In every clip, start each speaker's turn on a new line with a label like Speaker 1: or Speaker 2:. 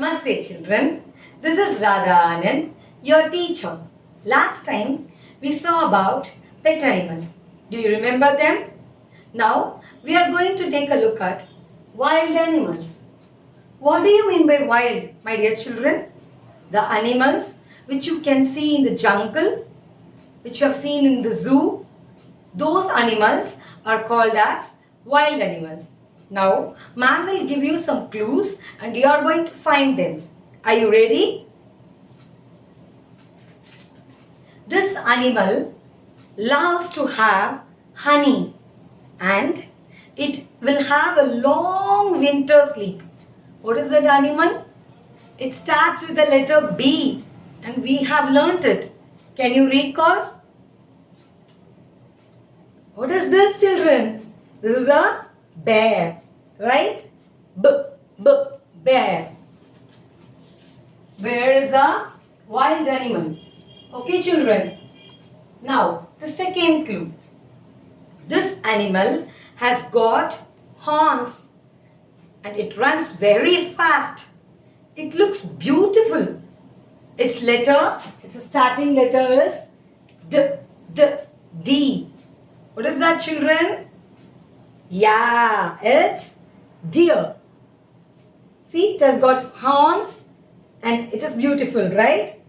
Speaker 1: Namaste children, this is Radha Anand, your teacher. Last time we saw about pet animals. Do you remember them? Now we are going to take a look at wild animals. What do you mean by wild, my dear children? The animals which you can see in the jungle, which you have seen in the zoo, those animals are called as wild animals. Now, ma'am will give you some clues and you are going to find them. Are you ready? This animal loves to have honey and it will have a long winter sleep. What is that animal? It starts with the letter B and we have learnt it. Can you recall? What is this, children? This is a bear, right? Bear. Bear is a wild animal. Okay, children. Now, the second clue. This animal has got horns and it runs very fast. It looks beautiful. Its starting letter is D. What is that, children? Yeah, it's deer. See, it has got horns and it is beautiful, right?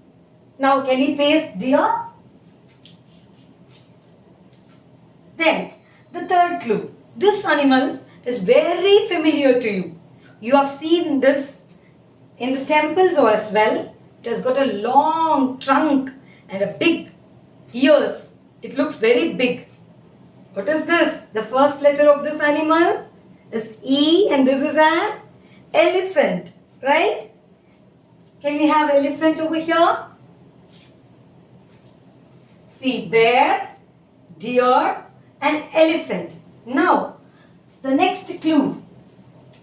Speaker 1: Now, can we paste deer? Then, the third clue. This animal is very familiar to you. You have seen this in the temples as well. It has got a long trunk and a big ears. It looks very big. What is this? The first letter of this animal is E and this is an elephant, right? Can we have elephant over here? See, bear, deer and elephant. Now, the next clue.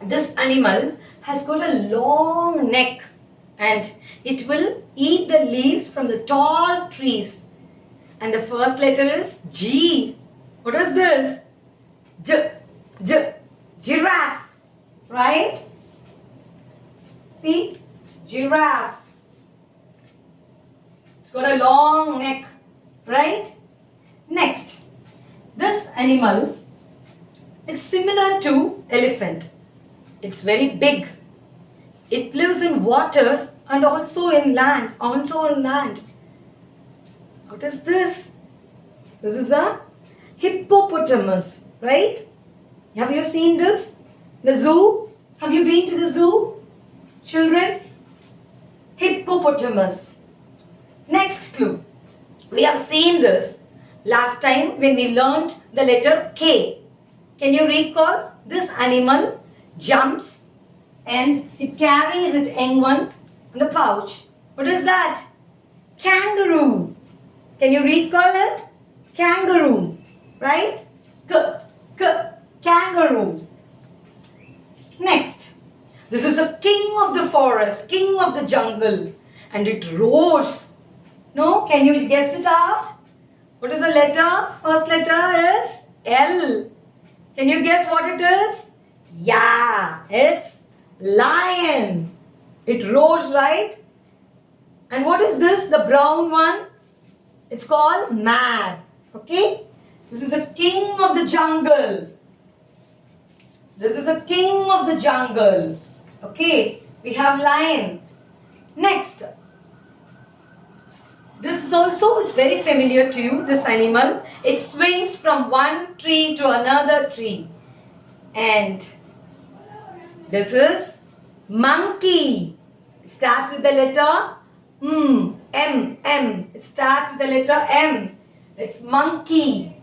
Speaker 1: This animal has got a long neck and it will eat the leaves from the tall trees. And the first letter is G. What is this? Giraffe, right? See, giraffe. It's got a long neck, right? Next, this animal is similar to elephant. It's very big. It lives in water and also in land. What is this? This is a hippopotamus, right? Have you seen this? The zoo? Have you been to the zoo? Children? Hippopotamus. Next clue. We have seen this last time when we learnt the letter K. Can you recall? This animal jumps and it carries its young ones in the pouch. What is that? Kangaroo. Can you recall it? Kangaroo. Right? Kangaroo. Next. This is a king of the forest, king of the jungle. And it roars. No? Can you guess it out? What is the letter? First letter is L. Can you guess what it is? Yeah, it's lion. It roars, right? And what is this? The brown one? It's called man. Okay? This is a king of the jungle. This is a king of the jungle. Okay? We have lion. Next. This is also, it's very familiar to you, this animal. It swings from one tree to another tree. And this is monkey. It starts with the letter M. It starts with the letter M. It's monkey.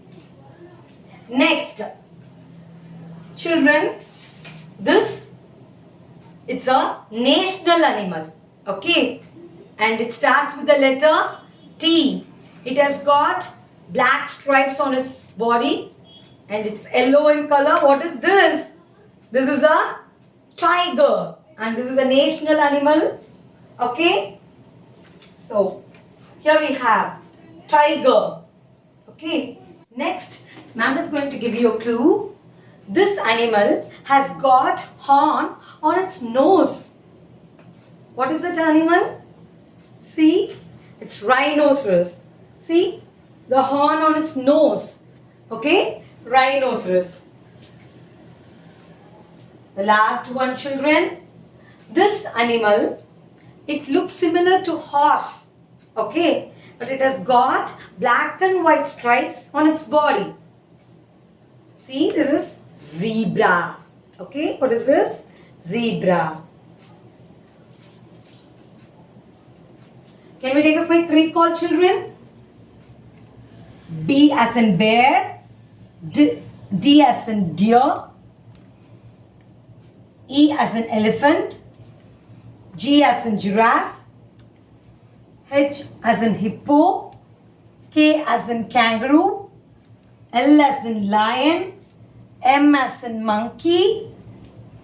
Speaker 1: Next. Children, it's a national animal. Okay? And it starts with the letter T. It has got black stripes on its body and it's yellow in color. What is this? This is a tiger and this is a national animal. Okay? So, here we have tiger. Okay? Next, ma'am is going to give you a clue. This animal has got horn on its nose. What is that animal? See, it's rhinoceros. See, the horn on its nose. Okay, rhinoceros. The last one, children. This animal, it looks similar to horse. Okay, but it has got black and white stripes on its body. See, this is zebra. Okay, what is this? Zebra. Can we take a quick recall, children? B as in bear, D as in deer, E as in elephant, G as in giraffe, H as in hippo, K as in kangaroo, L as in lion, M as in monkey,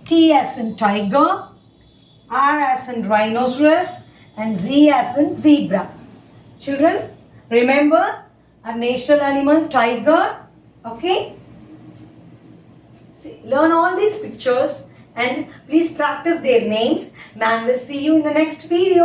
Speaker 1: T as in tiger, R as in rhinoceros, and Z as in zebra. Children, remember our national animal tiger. Okay? See, learn all these pictures and please practice their names. Ma'am will see you in the next video.